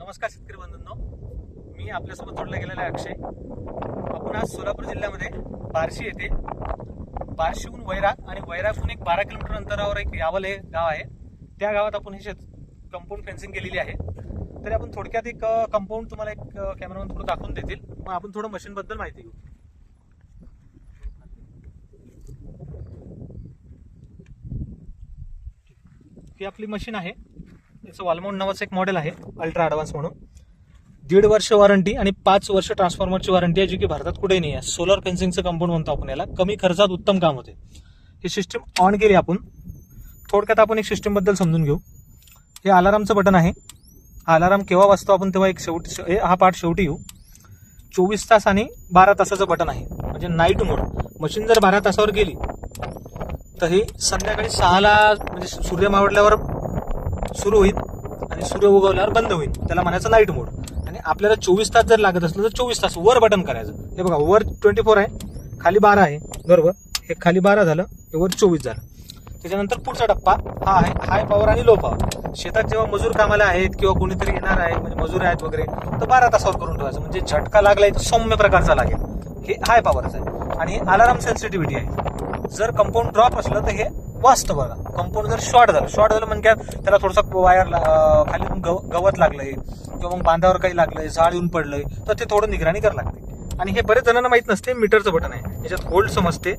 नमस्कार शेतकरी बंधूंनो, मी आपल्यासोबत जोडला गेलेला आहे अक्षय. आपण आज सोलापूर जिल्ह्यामध्ये बार्शी येथे बार्शीहून वैराग आणि वैरागहून एक 12 किलोमीटर अंतरावर एक यावल हे गाव आहे. त्या गावात आपण हे कंपाऊंड फेन्सिंग केलेली आहे. तरी आपण थोडक्यात एक कंपाऊंड तुम्हाला एक कॅमेरामॅन थोडं दाखवून देतील. मग आपण थोडं मशीन बद्दल माहिती घेऊ. ही आपली मशीन आहे. याचं वॉलमाउंट नावाचं एक मॉडेल आहे अल्ट्रा ॲडव्हान्स म्हणून. 1.5 वर्ष वॉरंटी आणि 5 वर्ष ट्रान्सफॉर्मरची वॉरंटी आहे, जी की भारतात कुठेही नाही आहे. सोलर फेन्सिंगचं कंपाऊंड म्हणतो आपण याला. कमी खर्चात उत्तम काम होते. ही सिस्टीम ऑन केली आपण. थोडक्यात आपण एक सिस्टीम बद्दल समजून घेऊ. हे अलारामचं बटन आहे. हा अलाराम केव्हा वाजतो आपण तेव्हा एक शेवटी हा पार्ट शेवटी येऊ. 24 तास आणि 12 तासाचं बटन आहे, म्हणजे नाईट मोड. मशीन जर 12 तासावर गेली तर ही संध्याकाळी 6ला म्हणजे सूर्य मावळल्यावर सुरू होईल आणि सूर्य उगवल्यावर बंद होईल. त्याला म्हणायचं नाईट मोड. आणि आपल्याला 24 तास जर लागत असलं तर 24 तास वर बटन करायचं. हे बघा, वर 24 आहे, खाली 12 आहे, बरोबर. हे खाली 12 झालं, हे वर 24 झालं. त्याच्यानंतर पुढचा टप्पा हा आहे हाय पॉवर आणि लो पॉवर. शेतात जेव्हा मजूर कामाला आहेत किंवा कोणीतरी येणार आहे, म्हणजे मजूर आहेत वगैरे, तर 12 तासावर करून ठेवायचं. म्हणजे झटका लागलाय तर सौम्य प्रकारचा लागेल. हे हाय पॉवरच आहे. आणि अलाराम सेन्सिटिव्हिटी आहे. जर कंपाऊंड ड्रॉप असलं तर हे वाचतं बघा. कंपाऊंड जर शॉर्ट झालं म्हणजे त्याला थोडंसं वायर खाली गवत लागलंय किंवा मग बांधावर काही लागलंय, झाड येऊन पडलंय, तर ते थोडं निगराणी करावं लागते. आणि हे बरेच जणांना माहित नसते. मीटरचं बटन आहे, याच्यात व्होल्ट समजते.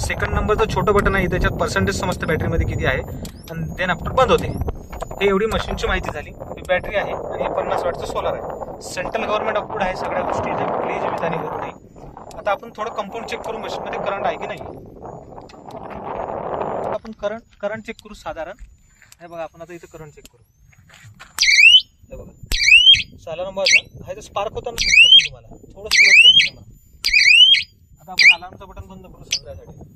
सेकंड नंबरचं छोटं बटन आहे, त्याच्यात पर्सेंटेज समजते बॅटरीमध्ये किती आहे, आणि देन आफ्टर बंद होते. हे एवढी मशीनची माहिती झाली. ही बॅटरी आहे आणि 50 वॅटचं सोलर आहे. सेंट्रल गव्हर्नमेंट अप्रूव्ड आहे सगळ्या गोष्टी. कुठलीही जीवितहानी होत नाही. आता आपण थोडं कंपाऊंड चेक करू, मशीनमध्ये करंट आहे की नाही. आपण करंट चेक करू साधारण. हे बघा, आपण आता इथे करंट चेक करू. हे बघा, अलार्म वाजला आहे, तर स्पार्क होताना दिसत तुम्हाला. थोडं स्लो घ्या. आता आपण अलार्मचं बटन बंद करू समजायसाठी.